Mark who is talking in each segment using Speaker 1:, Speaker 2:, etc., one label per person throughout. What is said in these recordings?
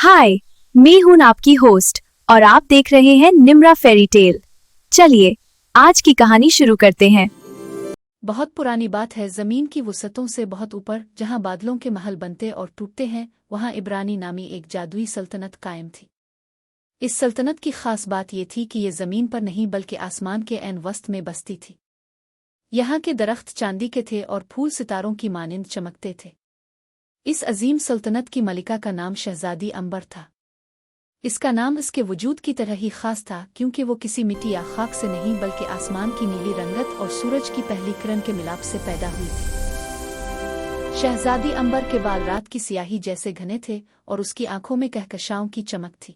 Speaker 1: हाय, मैं हूं आपकी होस्ट और आप देख रहे हैं निम्रा फेरी टेल। चलिए आज की कहानी शुरू करते हैं।
Speaker 2: बहुत पुरानी बात है, जमीन की वुसअतों से बहुत ऊपर जहां बादलों के महल बनते और टूटते हैं, वहां इब्रानी नामी एक जादुई सल्तनत कायम थी। इस सल्तनत की खास बात ये थी कि ये जमीन पर नहीं बल्कि आसमान के ऐन वस्त में बसती थी। यहाँ के दरख्त चांदी के थे और फूल सितारों की मानिंद चमकते थे। इस अजीम सल्तनत की मलिका का नाम शहजादी अंबर था। इसका नाम इसके वजूद की तरह ही खास था क्योंकि वो किसी मिट्टी या खाक से नहीं बल्कि आसमान की नीली रंगत और सूरज की पहली किरण के मिलाप से पैदा हुई थी। शहजादी अंबर के बाल रात की सियाही जैसे घने थे और उसकी आंखों में कहकशाओं की चमक थी।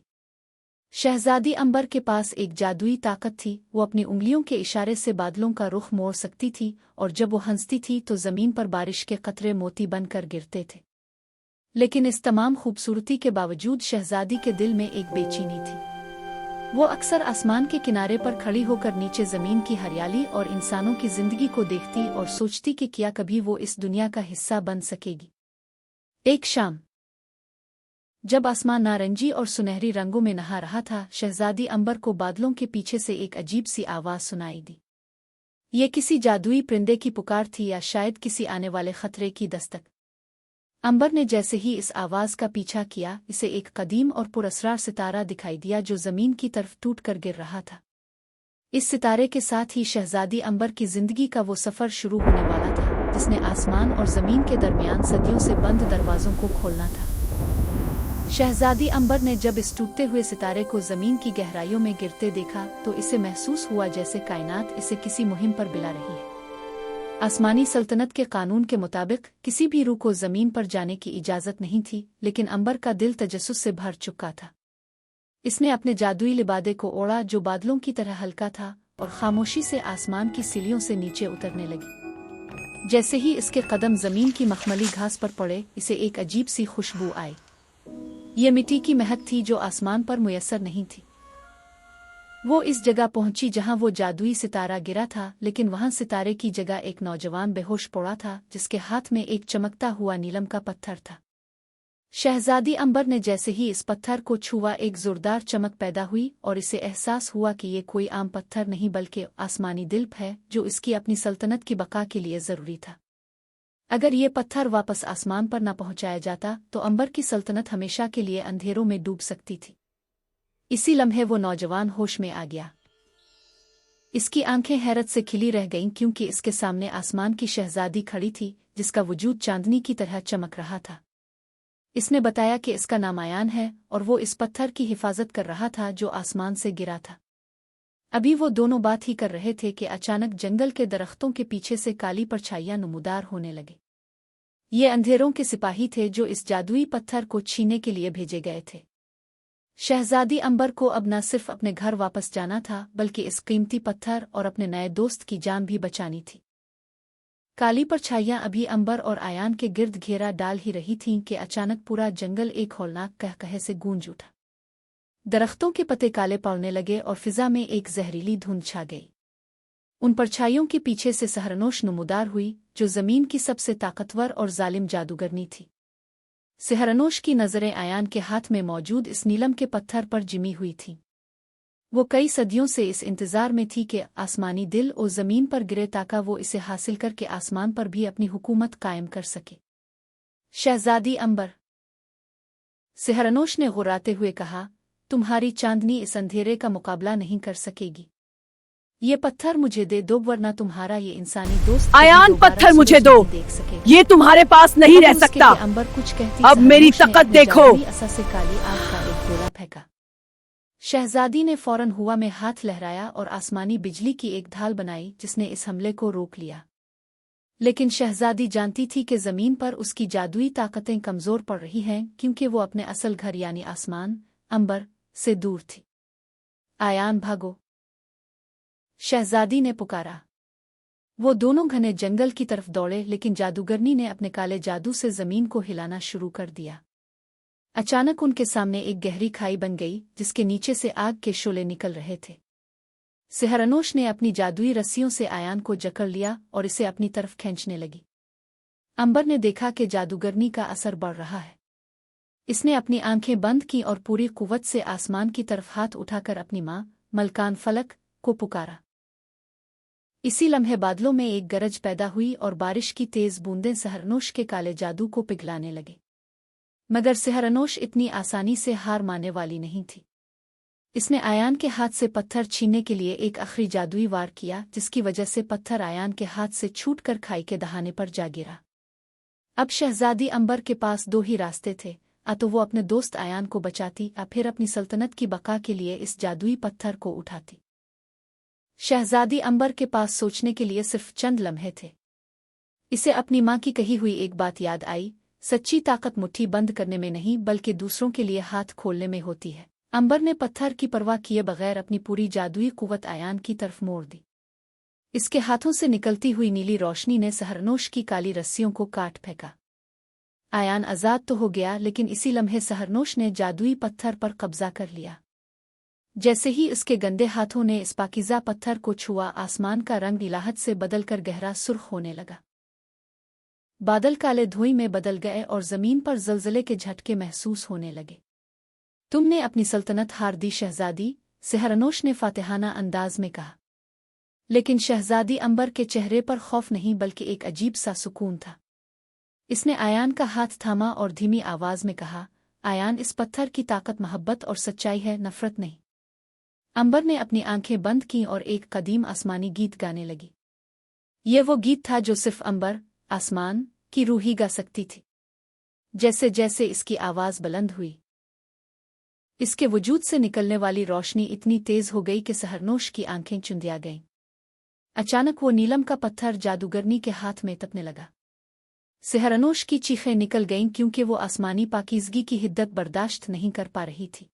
Speaker 2: शहजादी अंबर के पास एक जादुई ताकत थी। वो अपनी उंगलियों के इशारे से बादलों का रुख मोड़ सकती थी और जब वो हंसती थी तो जमीन पर बारिश के कतरे मोती बनकर गिरते थे। लेकिन इस तमाम खूबसूरती के बावजूद शहजादी के दिल में एक बेचैनी थी। वो अक्सर आसमान के किनारे पर खड़ी होकर नीचे जमीन की हरियाली और इंसानों की जिंदगी को देखती और सोचती कि क्या कभी वो इस दुनिया का हिस्सा बन सकेगी। एक शाम जब आसमान नारंगी और सुनहरी रंगों में नहा रहा था, शहजादी अंबर को बादलों के पीछे से एक अजीब सी आवाज सुनाई दी। ये किसी जादुई परिंदे की पुकार थी या शायद किसी आने वाले खतरे की दस्तक। अंबर ने जैसे ही इस आवाज का पीछा किया, इसे एक कदीम और पुरअसरार सितारा दिखाई दिया जो जमीन की तरफ टूट कर गिर रहा था। इस सितारे के साथ ही शहजादी अंबर की जिंदगी का वो सफर शुरू होने वाला था जिसने आसमान और जमीन के दरमियान सदियों से बंद दरवाजों को खोलना था। शहजादी अंबर ने जब इस टूटते हुए सितारे को जमीन की गहराइयों में गिरते देखा तो इसे महसूस हुआ जैसे कायनात इसे किसी मुहिम पर बुला रही है। आसमानी सल्तनत के कानून के मुताबिक किसी भी रूह को जमीन पर जाने की इजाजत नहीं थी, लेकिन अंबर का दिल तजस्सुस से भर चुका था। इसने अपने जादुई लिबादे को ओढ़ा जो बादलों की तरह हल्का था और खामोशी से आसमान की सीढ़ियों से नीचे उतरने लगी। जैसे ही इसके कदम जमीन की मखमली घास पर पड़े, इसे एक अजीब सी खुशबू आई। ये मिट्टी की महक थी जो आसमान पर मुयस्सर नहीं थी। वो इस जगह पहुंची जहां वो जादुई सितारा गिरा था, लेकिन वहां सितारे की जगह एक नौजवान बेहोश पड़ा था जिसके हाथ में एक चमकता हुआ नीलम का पत्थर था। शहजादी अंबर ने जैसे ही इस पत्थर को छुआ, एक जोरदार चमक पैदा हुई और इसे एहसास हुआ कि ये कोई आम पत्थर नहीं बल्कि आसमानी दिल है जो इसकी अपनी सल्तनत की बका के लिए जरूरी था। अगर ये पत्थर वापस आसमान पर न पहुंचाया जाता तो अंबर की सल्तनत हमेशा के लिए अंधेरों में डूब सकती थी। इसी लम्हे वो नौजवान होश में आ गया। इसकी आंखें हैरत से खिली रह गईं क्योंकि इसके सामने आसमान की शहजादी खड़ी थी जिसका वजूद चांदनी की तरह चमक रहा था। इसने बताया कि इसका नाम आयान है और वो इस पत्थर की हिफाजत कर रहा था जो आसमान से गिरा था। अभी वो दोनों बात ही कर रहे थे कि अचानक जंगल के दरख्तों के पीछे से काली परछाइयां नमूदार होने लगे। ये अंधेरों के सिपाही थे जो इस जादुई पत्थर को छीनने के लिए भेजे गए थे। शहजादी अंबर को अब न सिर्फ अपने घर वापस जाना था बल्कि इस कीमती पत्थर और अपने नए दोस्त की जान भी बचानी थी। काली परछाइयां अभी अंबर और आयान के गिर्द घेरा डाल ही रही थीं कि अचानक पूरा जंगल एक हौलनाक कहकहे से गूंज उठा। दरख्तों के पत्ते काले पड़ने लगे और फिजा में एक जहरीली धुंध छा गई। उन परछाइयों के पीछे से सहरनोश नमूदार हुई जो जमीन की सबसे ताकतवर और जालिम जादूगरनी थी। सहरनोश की नजरें आयान के हाथ में मौजूद इस नीलम के पत्थर पर जिमी हुई थीं। वो कई सदियों से इस इंतजार में थी कि आसमानी दिल और जमीन पर गिरे ताकि वो इसे हासिल करके आसमान पर भी अपनी हुकूमत कायम कर सके। शहजादी अंबर, सहरनोश ने गुर्राते हुए कहा, तुम्हारी चांदनी इस अंधेरे का मुकाबला नहीं कर सकेगी। ये पत्थर मुझे दे दो वरना तुम्हारा ये इंसानी दोस्त
Speaker 1: आयान, पत्थर मुझे दो। ये तुम्हारे पास नहीं रह सकता।
Speaker 2: अंबर कुछ कहती
Speaker 1: अब मेरी ताकत देखो।
Speaker 2: से काली आग का एक गोला फेंका। शहजादी ने फौरन हुआ में हाथ लहराया और आसमानी बिजली की एक ढाल बनाई जिसने इस हमले को रोक लिया। लेकिन शहजादी जानती थी कि जमीन पर उसकी जादुई ताकतें कमजोर पड़ रही हैं क्योंकि वो अपने असल घर यानी आसमान अंबर से दूर थी। आयान, भागो, शहजादी ने पुकारा। वो दोनों घने जंगल की तरफ दौड़े, लेकिन जादूगरनी ने अपने काले जादू से जमीन को हिलाना शुरू कर दिया। अचानक उनके सामने एक गहरी खाई बन गई जिसके नीचे से आग के शोले निकल रहे थे। सहरनोश ने अपनी जादुई रस्सियों से आयान को जकड़ लिया और इसे अपनी तरफ खींचने लगी। अंबर ने देखा कि जादूगरनी का असर बढ़ रहा है। इसने अपनी आंखें बंद की और पूरी कुव्वत से आसमान की तरफ हाथ उठाकर अपनी माँ मलकान फलक को पुकारा। इसी लम्हे बादलों में एक गरज पैदा हुई और बारिश की तेज बूंदें सहरनोश के काले जादू को पिघलाने लगे। मगर सहरनोश इतनी आसानी से हार मानने वाली नहीं थी। इसने आयान के हाथ से पत्थर छीनने के लिए एक आखिरी जादुई वार किया, जिसकी वजह से पत्थर आयान के हाथ से छूटकर खाई के दहाने पर जा गिरा। अब शहजादी अंबर के पास दो ही रास्ते थे, तो वो अपने दोस्त आयान को बचाती या फिर अपनी सल्तनत की बका के लिए इस जादुई पत्थर को उठाती। शहजादी अंबर के पास सोचने के लिए सिर्फ चंद लम्हे थे। इसे अपनी माँ की कही हुई एक बात याद आई, सच्ची ताकत मुट्ठी बंद करने में नहीं बल्कि दूसरों के लिए हाथ खोलने में होती है। अंबर ने पत्थर की परवाह किए बगैर अपनी पूरी जादुई कुव्वत आयान की तरफ मोड़ दी। इसके हाथों से निकलती हुई नीली रोशनी ने सहरनोश की काली रस्सियों को काट फेंका। आयान आजाद तो हो गया, लेकिन इसी लम्हे सहरनोश ने जादुई पत्थर पर कब्जा कर लिया। जैसे ही उसके गंदे हाथों ने इस पाकीज़ा पत्थर को छुआ, आसमान का रंग इलाहत से बदलकर गहरा सुर्ख होने लगा। बादल काले धुएं में बदल गए और जमीन पर जलजले के झटके महसूस होने लगे। तुमने अपनी सल्तनत हार दी शहजादी, सहरनोश ने फातिहाना अंदाज में कहा। लेकिन शहजादी अंबर के चेहरे पर खौफ नहीं बल्कि एक अजीब सा सुकून था। इसने आयान का हाथ थामा और धीमी आवाज में कहा, आयान, इस पत्थर की ताकत मोहब्बत और सच्चाई है, नफरत नहीं। अंबर ने अपनी आंखें बंद की और एक कदीम आसमानी गीत गाने लगी। ये वो गीत था जो सिर्फ अंबर, आसमान की रूह ही गा सकती थी। जैसे जैसे इसकी आवाज बुलंद हुई, इसके वजूद से निकलने वाली रोशनी इतनी तेज हो गई कि सहरनोश की आंखें चुंधिया गईं। अचानक वो नीलम का पत्थर जादूगरनी के हाथ में तपने लगा। सहरनोश की चीखें निकल गईं क्योंकि वो आसमानी पाकीज़गी की हिद्दत बर्दाश्त नहीं कर पा रही थी।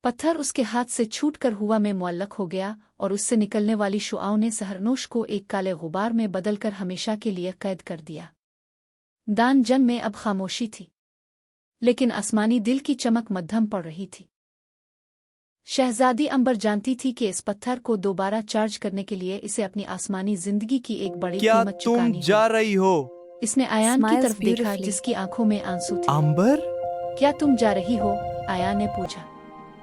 Speaker 2: पत्थर उसके हाथ से छूटकर हुआ में मुअल्लक हो गया और उससे निकलने वाली शुआओं ने सहरनोश को एक काले गुबार में बदलकर हमेशा के लिए कैद कर दिया। दान जन में अब खामोशी थी, लेकिन आसमानी दिल की चमक मध्यम पड़ रही थी। शहजादी अंबर जानती थी कि इस पत्थर को दोबारा चार्ज करने के लिए इसे अपनी आसमानी जिंदगी की एक बड़ी
Speaker 3: क्या
Speaker 2: कीमत चुकानी
Speaker 3: तुम जा रही हो?
Speaker 2: इसने आयान की
Speaker 1: Smiles
Speaker 2: तरफ देखा,
Speaker 1: beautifully.
Speaker 2: जिसकी आंखों में आंसू थे।
Speaker 3: अंबर,
Speaker 2: क्या तुम जा रही हो? आयान ने पूछा।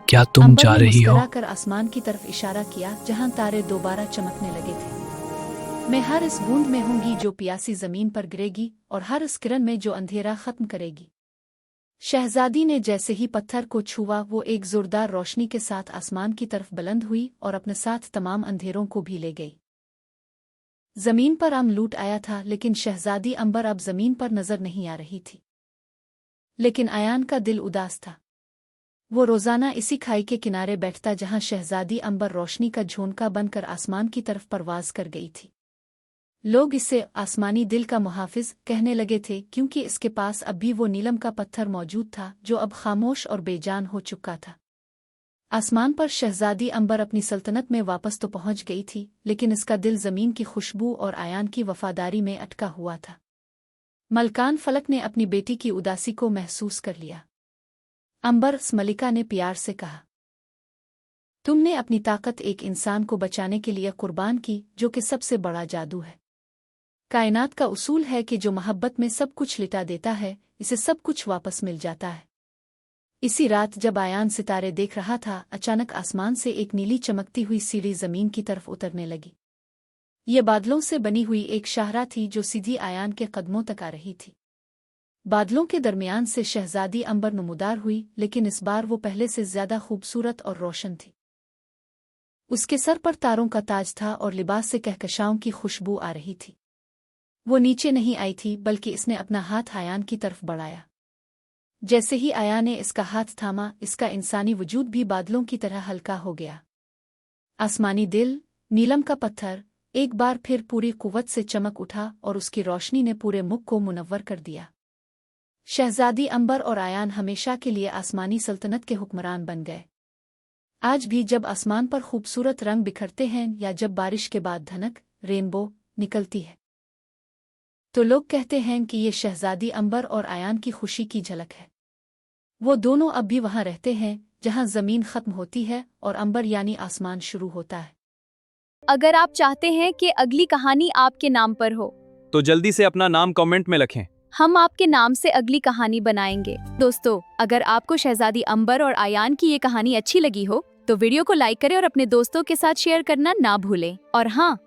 Speaker 4: क्या तुम
Speaker 2: अंबर
Speaker 4: जा
Speaker 2: ने
Speaker 4: रही हो?
Speaker 2: मुस्कुराकर आसमान की तरफ इशारा किया, जहां तारे दोबारा चमकने लगे थे। मैं हर इस बूंद में हूंगी जो प्यासी जमीन पर गिरेगी और हर इस किरण में जो अंधेरा खत्म करेगी। शहजादी ने जैसे ही पत्थर को छुआ, वो एक जोरदार रोशनी के साथ आसमान की तरफ बुलंद हुई और अपने साथ तमाम अंधेरों को भी ले गई। जमीन पर अम लूट आया था, लेकिन शहजादी अंबर अब जमीन पर नजर नहीं आ रही थी। लेकिन आयान का दिल उदास था। वो रोजाना इसी खाई के किनारे बैठता जहां शहजादी अंबर रोशनी का झोंका बनकर आसमान की तरफ परवाज कर गई थी। लोग इसे आसमानी दिल का मुहाफिज कहने लगे थे, क्योंकि इसके पास अब भी वो नीलम का पत्थर मौजूद था जो अब खामोश और बेजान हो चुका था। आसमान पर शहजादी अंबर अपनी सल्तनत में वापस तो पहुंच गई थी, लेकिन इसका दिल जमीन की खुशबू और आयान की वफादारी में अटका हुआ था। मलकान फलक ने अपनी बेटी की उदासी को महसूस कर लिया। अंबर, मलिका ने प्यार से कहा, तुमने अपनी ताकत एक इंसान को बचाने के लिए कुर्बान की, जो कि सबसे बड़ा जादू है। कायनात का उसूल है कि जो मोहब्बत में सब कुछ लिटा देता है, इसे सब कुछ वापस मिल जाता है। इसी रात जब आयान सितारे देख रहा था, अचानक आसमान से एक नीली चमकती हुई सीढ़ी जमीन की तरफ उतरने लगी। ये बादलों से बनी हुई एक शाहरा थी जो सीधी आयान के कदमों तक आ रही थी। बादलों के दरमियान से शहजादी अंबर नमूदार हुई, लेकिन इस बार वो पहले से ज्यादा खूबसूरत और रोशन थी। उसके सर पर तारों का ताज था और लिबास से कहकशाओं की खुशबू आ रही थी। वो नीचे नहीं आई थी, बल्कि इसने अपना हाथ आयान की तरफ बढ़ाया। जैसे ही आयान ने इसका हाथ थामा, इसका इंसानी वजूद भी बादलों की तरह हल्का हो गया। आसमानी दिल, नीलम का पत्थर, एक बार फिर पूरी कुव्वत से चमक उठा और उसकी रोशनी ने पूरे मुख को मुनव्वर कर दिया। शहजादी अंबर और आयान हमेशा के लिए आसमानी सल्तनत के हुक्मरान बन गए। आज भी जब आसमान पर खूबसूरत रंग बिखरते हैं या जब बारिश के बाद धनक रेनबो निकलती है, तो लोग कहते हैं कि ये शहजादी अंबर और आयान की खुशी की झलक है। वो दोनों अब भी वहां रहते हैं जहां जमीन खत्म होती है और अंबर यानी आसमान शुरू होता है।
Speaker 1: अगर आप चाहते हैं कि अगली कहानी आपके नाम पर हो,
Speaker 3: तो जल्दी से अपना नाम कमेंट में लिखें।
Speaker 1: हम आपके नाम से अगली कहानी बनाएंगे। दोस्तों, अगर आपको शहजादी अंबर और आयान की ये कहानी अच्छी लगी हो तो वीडियो को लाइक करें और अपने दोस्तों के साथ शेयर करना ना भूलें। और हाँ,